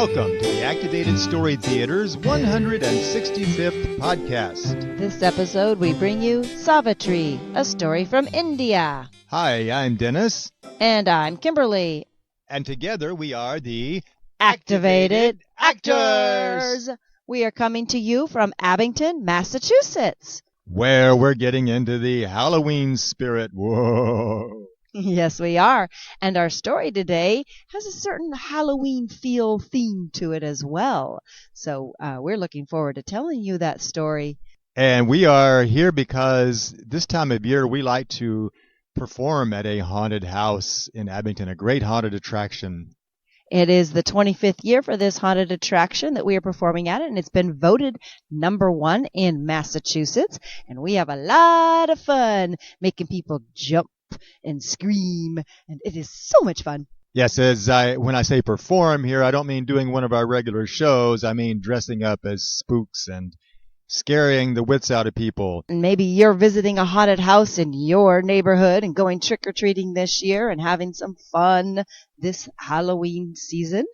Welcome to the Activated Story Theater's 165th podcast. This episode we bring you Savitri, a story from India. Hi, I'm Dennis. And I'm Kimberly. And together we are the Activated Actors. We are coming to you from Abington, Massachusetts. Where we're getting into the Halloween spirit. Whoa. Yes, we are. And our story today has a certain Halloween theme to it as well. So we're looking forward to telling you that story. And we are here because this time of year we like to perform at a haunted house in Abington, a great haunted attraction. It is the 25th year for this haunted attraction that we are performing at, and it's been voted #1 in Massachusetts. And we have a lot of fun making people jump and scream, and it is so much fun. Yes, when I say perform here, I don't mean doing one of our regular shows. I mean dressing up as spooks and scaring the wits out of people. And maybe you're visiting a haunted house in your neighborhood and going trick-or-treating this year and having some fun this Halloween season.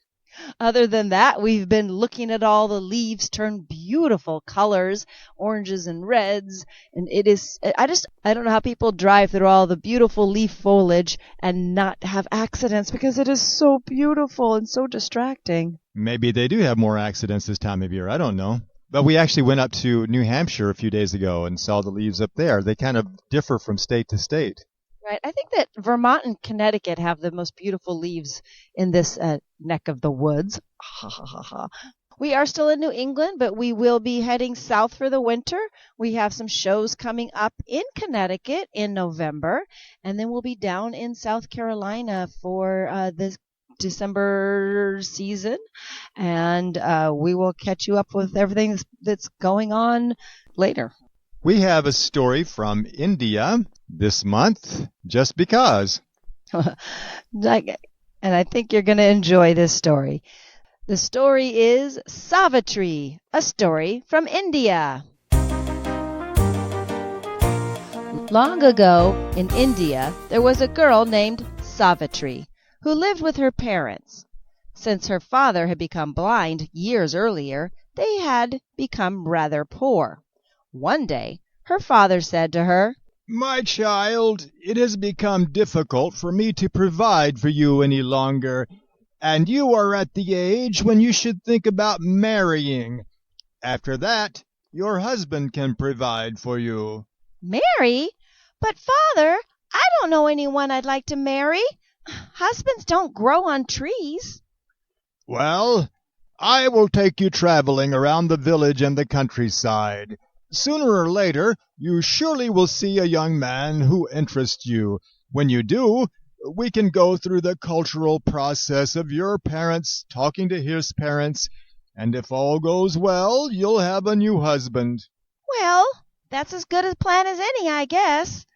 Other than that, we've been looking at all the leaves turn beautiful colors, oranges and reds, and I don't know how people drive through all the beautiful leaf foliage and not have accidents because it is so beautiful and so distracting. Maybe they do have more accidents this time of year. I don't know. But we actually went up to New Hampshire a few days ago and saw the leaves up there. They kind of differ from state to state. Right. I think that Vermont and Connecticut have the most beautiful leaves in this neck of the woods. Ha, ha, ha, ha. We are still in New England, but we will be heading south for the winter. We have some shows coming up in Connecticut in November, and then we'll be down in South Carolina for this December season, and we will catch you up with everything that's going on later. We have a story from India this month, just because. And I think you're going to enjoy this story. The story is Savitri, a story from India. Long ago in India, there was a girl named Savitri who lived with her parents. Since her father had become blind years earlier, they had become rather poor. One day, her father said to her, "My child, it has become difficult for me to provide for you any longer, and you are at the age when you should think about marrying. After that, your husband can provide for you." "Marry? But, Father, I don't know anyone I'd like to marry. Husbands don't grow on trees." "Well, I will take you traveling around the village and the countryside. Sooner or later, you surely will see a young man who interests you. When you do, we can go through the cultural process of your parents talking to his parents, and if all goes well, you'll have a new husband." "Well, that's as good a plan as any, I guess.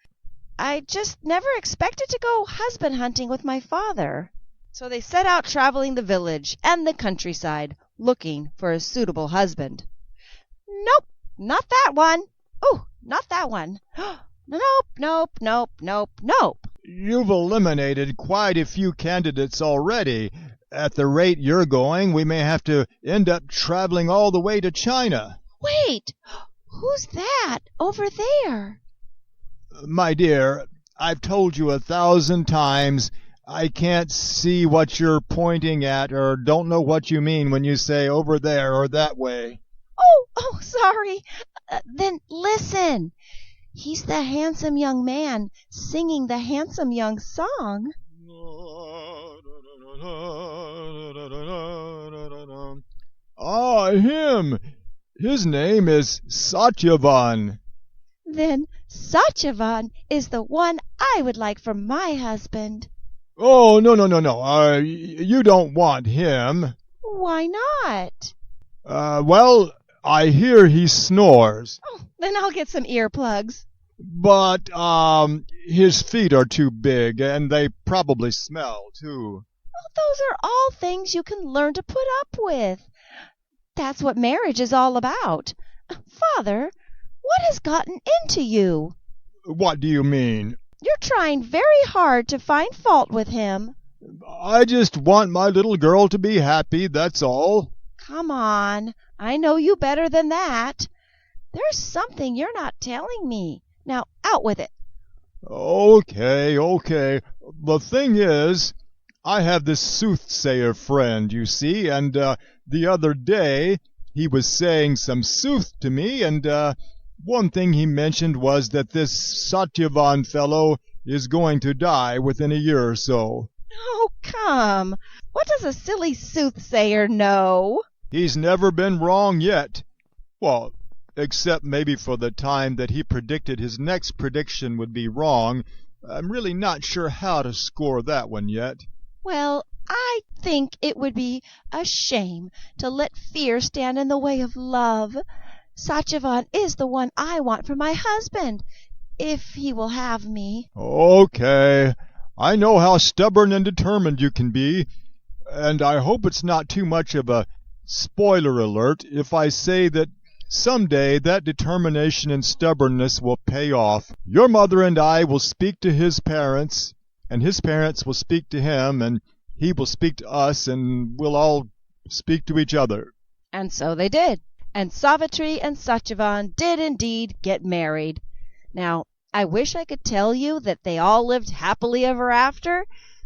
I just never expected to go husband hunting with my father." So they set out traveling the village and the countryside, looking for a suitable husband. "Nope, not that one. Oh, not that one. Nope, nope, nope, nope, nope." "You've eliminated quite a few candidates already. At the rate you're going, we may have to end up traveling all the way to China." "Wait, who's that over there?" "My dear, I've told you 1,000 times I can't see what you're pointing at or don't know what you mean when you say over there or that way." Oh, sorry. Then listen. He's the handsome young man singing the handsome young song. "Ah, him. His name is Satyavan." "Then Satyavan is the one I would like for my husband." "Oh, no. You don't want him." "Why not?" Well, I hear he snores." "Oh, then I'll get some earplugs." "But, his feet are too big, and they probably smell, too." "Well, those are all things you can learn to put up with. That's what marriage is all about. Father, what has gotten into you?" "What do you mean?" "You're trying very hard to find fault with him." I just want my little girl to be happy, that's all. Come on, I know you better than that. There's something you're not telling me. Now, out with it. Okay. The thing is, I have this soothsayer friend, you see, and the other day he was saying some sooth to me, and one thing he mentioned was that this Satyavan fellow is going to die within a year or so. Oh, come. What does a silly soothsayer know? He's never been wrong yet. Well, except maybe for the time that he predicted his next prediction would be wrong. I'm really not sure how to score that one yet. Well, I think it would be a shame to let fear stand in the way of love. Satyavan is the one I want for my husband, if he will have me. Okay. I know how stubborn and determined you can be, and I hope it's not too much of a spoiler alert if I say that someday that determination and stubbornness will pay off. Your mother and I will speak to his parents, and his parents will speak to him, and he will speak to us, and we'll all speak to each other. And so they did. And Savitri and Satyavan did indeed get married. Now, I wish I could tell you that they all lived happily ever after,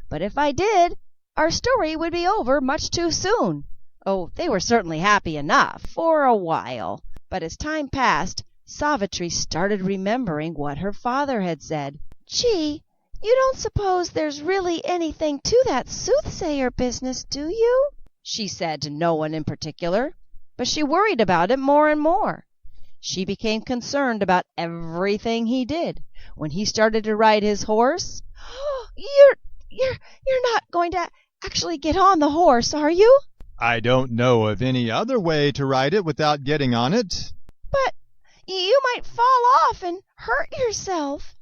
but if I did, our story would be over much too soon. Oh, they were certainly happy enough for a while. But as time passed, Savitri started remembering what her father had said. Gee, you don't suppose there's really anything to that soothsayer business, do you? She said to no one in particular, but she worried about it more and more. She became concerned about everything he did. When he started to ride his horse, you're not going to actually get on the horse, are you? I don't know of any other way to ride it without getting on it. But you might fall off and hurt yourself.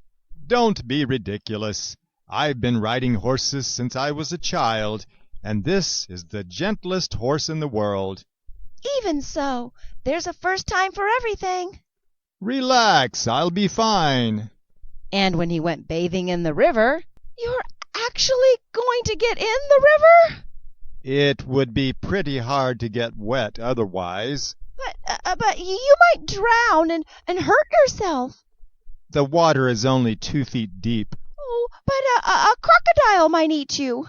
Don't be ridiculous. I've been riding horses since I was a child, and this is the gentlest horse in the world. Even so, there's a first time for everything. Relax, I'll be fine. And when he went bathing in the river, you're actually going to get in the river? It would be pretty hard to get wet otherwise. But you might drown and hurt yourself. The water is only 2 feet deep. Oh, but a crocodile might eat you.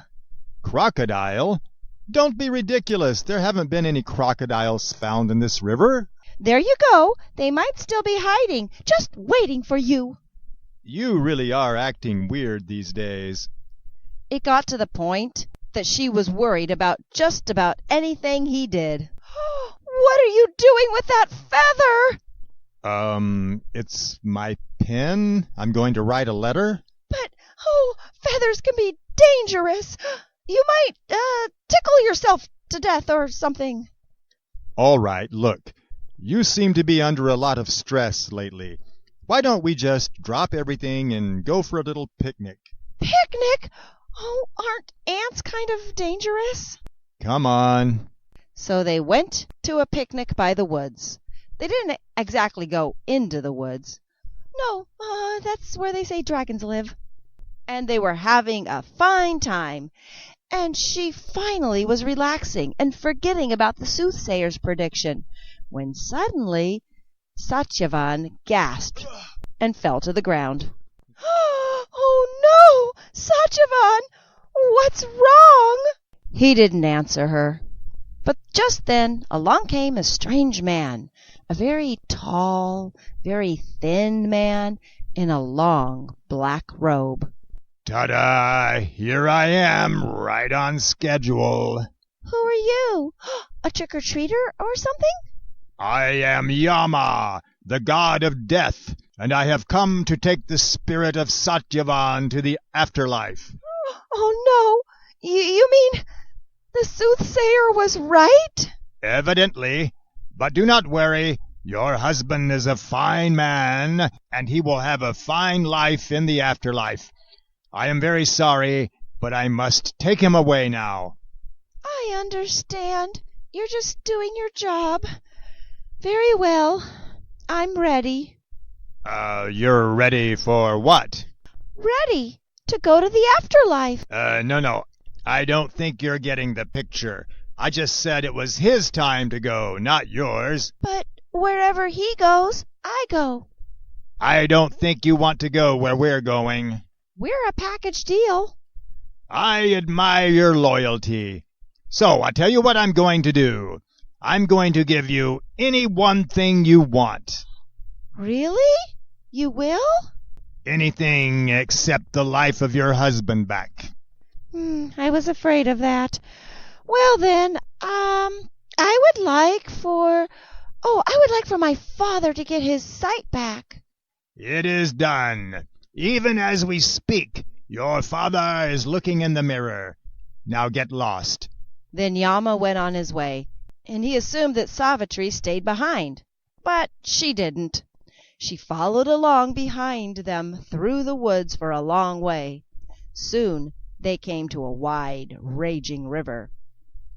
Crocodile? Don't be ridiculous. There haven't been any crocodiles found in this river. There you go. They might still be hiding, just waiting for you. You really are acting weird these days. It got to the point that she was worried about just about anything he did. What are you doing with that feather? It's my pen. I'm going to write a letter. But, feathers can be dangerous. You might, tickle yourself to death or something. All right, look. You seem to be under a lot of stress lately. Why don't we just drop everything and go for a little picnic? Picnic? Oh, aren't ants kind of dangerous? Come on. So they went to a picnic by the woods. They didn't exactly go into the woods. No, that's where they say dragons live. And they were having a fine time. And she finally was relaxing and forgetting about the soothsayer's prediction, when suddenly Satyavan gasped and fell to the ground. Oh no! Satyavan! What's wrong? He didn't answer her. But just then along came a strange man, a very tall, very thin man in a long black robe. Ta-da! Here I am, right on schedule. Who are you? A trick-or-treater or something? I am Yama, the god of death, and I have come to take the spirit of Satyavan to the afterlife. Oh no! You mean the soothsayer was right? Evidently. But do not worry. Your husband is a fine man, and he will have a fine life in the afterlife. I am very sorry, but I must take him away now. I understand. You're just doing your job. Very well. I'm ready. You're ready for what? Ready to go to the afterlife. No. I don't think you're getting the picture. I just said it was his time to go, not yours. But wherever he goes, I go. I don't think you want to go where we're going. We're a package deal. I admire your loyalty. So I tell you what I'm going to do. I'm going to give you any one thing you want. Really? You will? Anything except the life of your husband back. I was afraid of that. Well then, I would like for my father to get his sight back. It is done. Even as we speak, your father is looking in the mirror. Now get lost. Then Yama went on his way, and he assumed that Savitri stayed behind. But she didn't. She followed along behind them through the woods for a long way. Soon they came to a wide, raging river.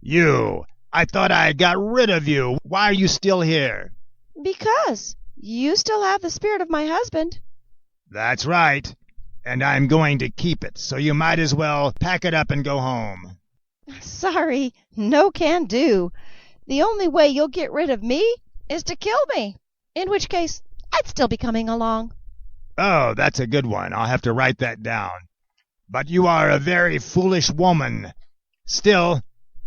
You! I thought I got rid of you. Why are you still here? Because you still have the spirit of my husband. That's right. And I'm going to keep it, so you might as well pack it up and go home. Sorry, no can do. The only way you'll get rid of me is to kill me, in which case I'd still be coming along. Oh, that's a good one. I'll have to write that down. But you are a very foolish woman. Still,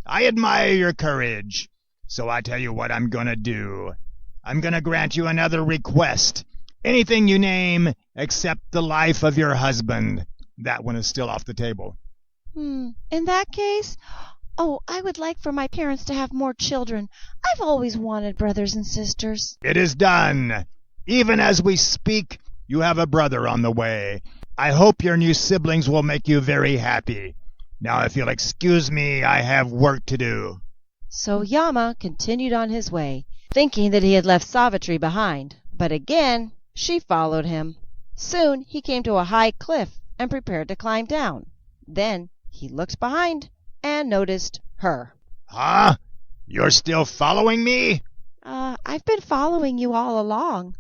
I admire your courage. So I tell you what I'm going to do. I'm going to grant you another request. Anything you name except the life of your husband. That one is still off the table. In that case, I would like for my parents to have more children. I've always wanted brothers and sisters. It is done. Even as we speak, you have a brother on the way. I hope your new siblings will make you very happy. Now, if you'll excuse me, I have work to do. So Yama continued on his way, thinking that he had left Savitri behind. But again, she followed him. Soon he came to a high cliff and prepared to climb down. Then he looked behind and noticed her. Huh? You're still following me? I've been following you all along.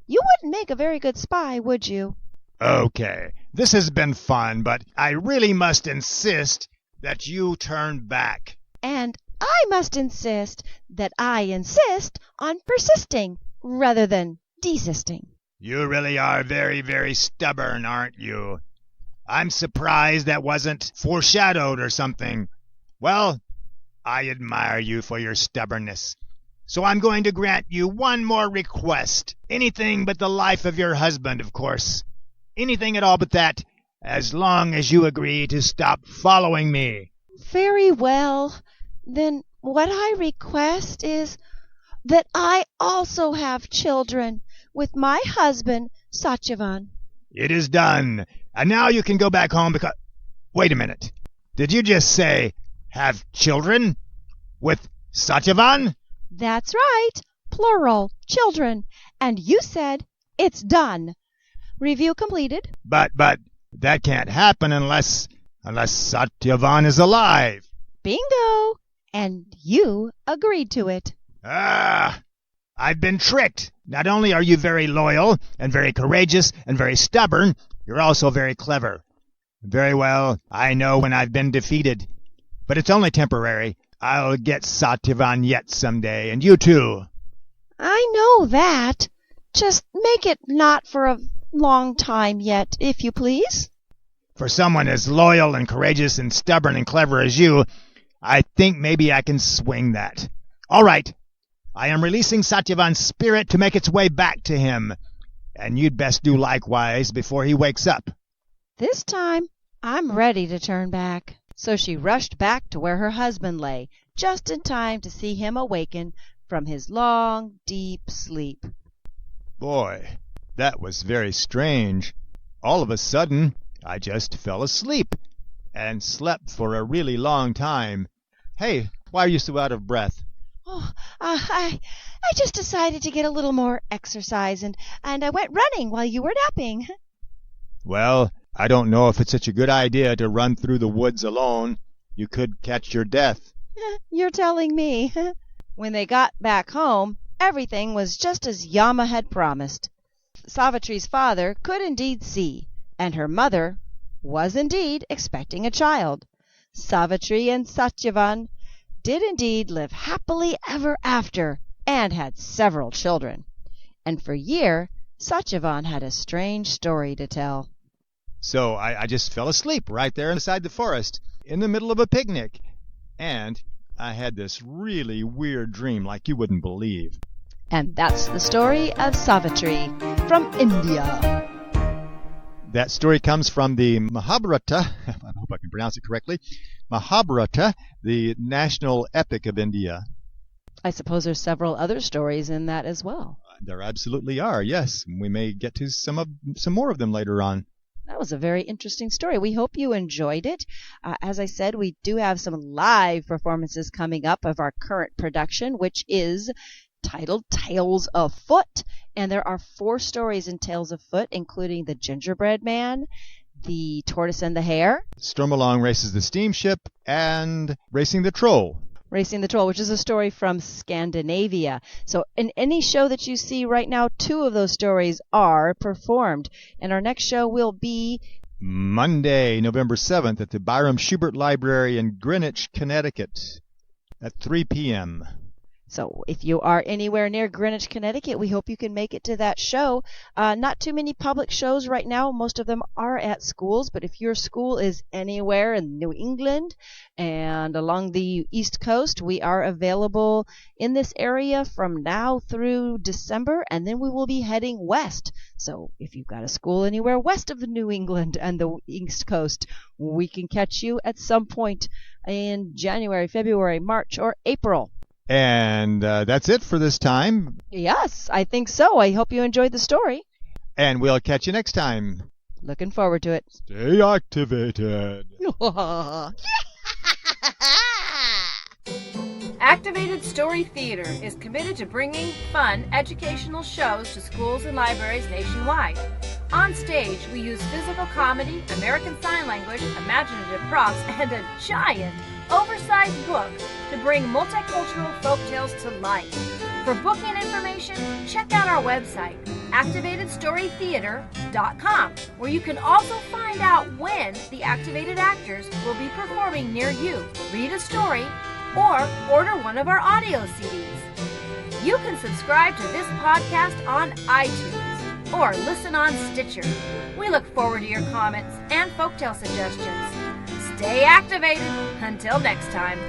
You wouldn't make a very good spy, would you? Okay, this has been fun, but I really must insist that you turn back. And I must insist that I insist on persisting rather than desisting. You really are very, very stubborn, aren't you? I'm surprised that wasn't foreshadowed or something. Well, I admire you for your stubbornness. So I'm going to grant you one more request. Anything but the life of your husband, of course. Anything at all but that, as long as you agree to stop following me. Very well. Then what I request is that I also have children with my husband, Satyavan. It is done. And now you can go back home because... Wait a minute. Did you just say, have children? With Satyavan? That's right. Plural, children. And you said, it's done. Review completed. But that can't happen unless Satyavan is alive. Bingo! And you agreed to it. I've been tricked. Not only are you very loyal and very courageous and very stubborn, you're also very clever. Very well, I know when I've been defeated. But it's only temporary. I'll get Satyavan yet someday, and you too. I know that. Just make it not for a long time yet, if you please. For someone as loyal and courageous and stubborn and clever as you, I think maybe I can swing that. All right. I am releasing Satyavan's spirit to make its way back to him, and you'd best do likewise before he wakes up. This time, I'm ready to turn back. So she rushed back to where her husband lay, just in time to see him awaken from his long, deep sleep. Boy, that was very strange. All of a sudden, I just fell asleep, and slept for a really long time. Hey, why are you so out of breath? I just decided to get a little more exercise, and I went running while you were napping. Well, I don't know if it's such a good idea to run through the woods alone. You could catch your death. You're telling me. When they got back home, everything was just as Yama had promised. Savitri's father could indeed see, and her mother was indeed expecting a child. Savitri and Satyavan did indeed live happily ever after and had several children. And for a year, Satyavan had a strange story to tell. So I just fell asleep right there inside the forest in the middle of a picnic. And I had this really weird dream like you wouldn't believe. And that's the story of Savitri from India. That story comes from the Mahabharata. I hope I can pronounce it correctly. Mahabharata, the national epic of India. I suppose there's several other stories in that as well. There absolutely are, yes. We may get to some more of them later on. That was a very interesting story. We hope you enjoyed it. As I said, we do have some live performances coming up of our current production, which is titled Tales of Foot. And there are 4 stories in Tales of Foot, including The Gingerbread Man, The Tortoise and the Hare, Stormalong Races the Steamship, and Racing the Troll. Racing the Troll, which is a story from Scandinavia. So in any show that you see right now, 2 of those stories are performed. And our next show will be Monday, November 7th at the Byram Schubert Library in Greenwich, Connecticut at 3 p.m. So if you are anywhere near Greenwich, Connecticut, we hope you can make it to that show. Not too many public shows right now. Most of them are at schools. But if your school is anywhere in New England and along the East Coast, we are available in this area from now through December. And then we will be heading west. So if you've got a school anywhere west of the New England and the East Coast, we can catch you at some point in January, February, March, or April. And that's it for this time. Yes, I think so. I hope you enjoyed the story. And we'll catch you next time. Looking forward to it. Stay activated. Activated Story Theater is committed to bringing fun, educational shows to schools and libraries nationwide. On stage, we use physical comedy, American Sign Language, imaginative props, and a giant, oversized book to bring multicultural folktales to life. For booking information, check out our website, activatedstorytheater.com, where you can also find out when the activated actors will be performing near you. Read a story or order one of our audio CDs. You can subscribe to this podcast on iTunes or listen on Stitcher. We look forward to your comments and folktale suggestions. Stay activated. Until next time.